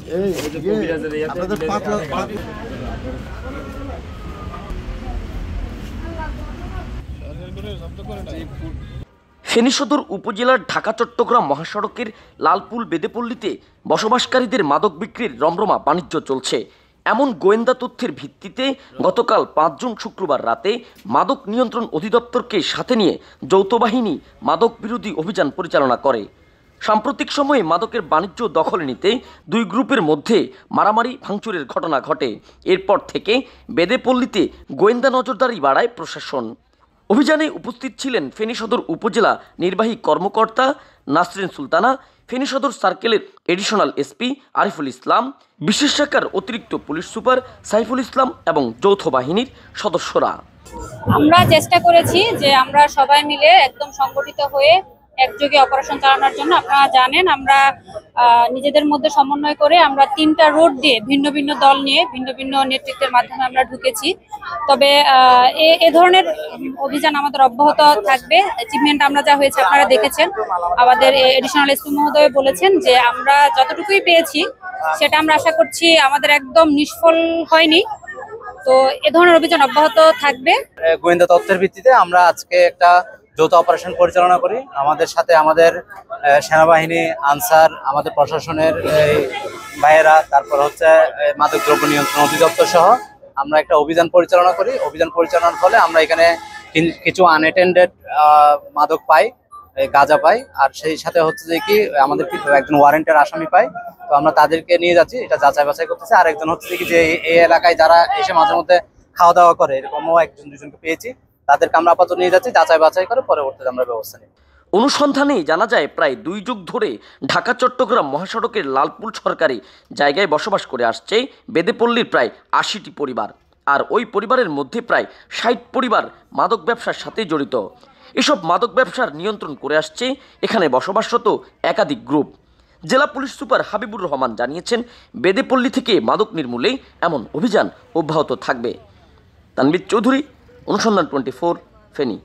ফেনী সদর উপজেলার ঢাকা চট্টগ্রাম মহাসড়কের লালপুল বেদেপল্লীতে বসবাসকারীদের মাদক বিক্রির রমরমা বাণিজ্য চলছে। এমন গোয়েন্দা তথ্যের ভিত্তিতে গতকাল ৫ জুন শুক্রবার রাতে মাদক নিয়ন্ত্রণ অধিদপ্তরকে সাথে নিয়ে যৌথ বাহিনী মাদক বিরোধী অভিযান পরিচালনা করে। সাম্প্রতিক সময়ে মাদকের বাণিজ্য দখলে নিতে দুই গ্রুপের মধ্যে মারামারি ভাঙচুরের ঘটনা ঘটে। এরপর থেকে বেদেপল্লীতে গোয়েন্দা নজরদারি বাড়ায় প্রশাসন। অভিযানে উপস্থিত ছিলেন ফেনী সদর উপজেলা নির্বাহী কর্মকর্তা নাসরিন সুলতানা, ফেনী সদর সার্কেলের এডিশনাল এসপি আরিফুল ইসলাম, বিশেষ শাখার অতিরিক্ত পুলিশ সুপার সাইফুল ইসলাম এবং যৌথ বাহিনীর সদস্যরা। আমরা চেষ্টা করেছি যে আমরা সবাই মিলে একদম সংগঠিত হয়ে একযোগে অপারেশন চালানোর জন্য। আপনারা জানেন আমরা নিজেদের মধ্যে সমন্বয় করে আমরা 3টা রুট দিয়ে ভিন্ন ভিন্ন দল নিয়ে ভিন্ন ভিন্ন নেতৃত্বের মাধ্যমে আমরা ঢুকেছি। তবে এ ধরনের অভিযান আমাদের অব্যাহত থাকবে। অ্যাচিভমেন্ট আমরা যা হয়েছে আপনারা দেখেছেন। আমাদের এডিশনাল এসপি মহোদয় বলেছেন যে আমরা যতটুকুই পেয়েছি সেটা আমরা আশা করছি আমাদের একদম নিষ্ফল হয়নি। তো এ ধরনের অভিযান অব্যাহত থাকবে। গোয়েন্দা তথ্যের ভিত্তিতে আমরা আজকে একটা যৌথ অপারেশন পরিচালনা করি। আমাদের সাথে আমাদের সেনাবাহিনী, আনসার, আমাদের প্রশাসনের ভাইয়েরা, তারপর হচ্ছে মাদকদ্রব্য নিয়ন্ত্রণ অধিদপ্তর সহ আমরা একটা অভিযান পরিচালনা করি। অভিযান পরিচালনার ফলে আমরা এখানে কিছু আনঅ্যাটেন্ডেড মাদক পাই, গাঁজা পাই, আর সেই সাথে হচ্ছে যে কি আমাদের একজন ওয়ারেন্টের আসামি পাই। তো আমরা তাদেরকে নিয়ে যাচ্ছি, এটা যাচাই বাছাই করতেছি। আর একজন হচ্ছে কি যে এই এলাকায় যারা এসে মাঝে মধ্যে খাওয়া দাওয়া করে এরকমও একজন দুজনকে পেয়েছি, তাদেরকে আমরা আপাতত নিয়ে যাচ্ছি, যাচাই বাছাই করে পরবর্তীতে আমরা ব্যবস্থা নিই। অনুসন্ধানে জানা যায় প্রায় 2 যুগ ধরে ঢাকা চট্টগ্রাম মহাসড়কের লালপুল সরকারি জায়গায় বসবাস করে আসছে বেদেপল্লীর প্রায় 80টি পরিবার। আর ওই পরিবারের মধ্যে প্রায় 60 পরিবার মাদক ব্যবসার সাথে জড়িত। এসব মাদক ব্যবসার নিয়ন্ত্রণ করে আসছে এখানে বসবাসরত একাধিক গ্রুপ। জেলা পুলিশ সুপার হাবিবুর রহমান জানিয়েছেন, বেদেপল্লী থেকে মাদক নির্মূলে এমন অভিযান অব্যাহত থাকবে। তানভীর চৌধুরী, অনুসন্ধান 24, ফেনী।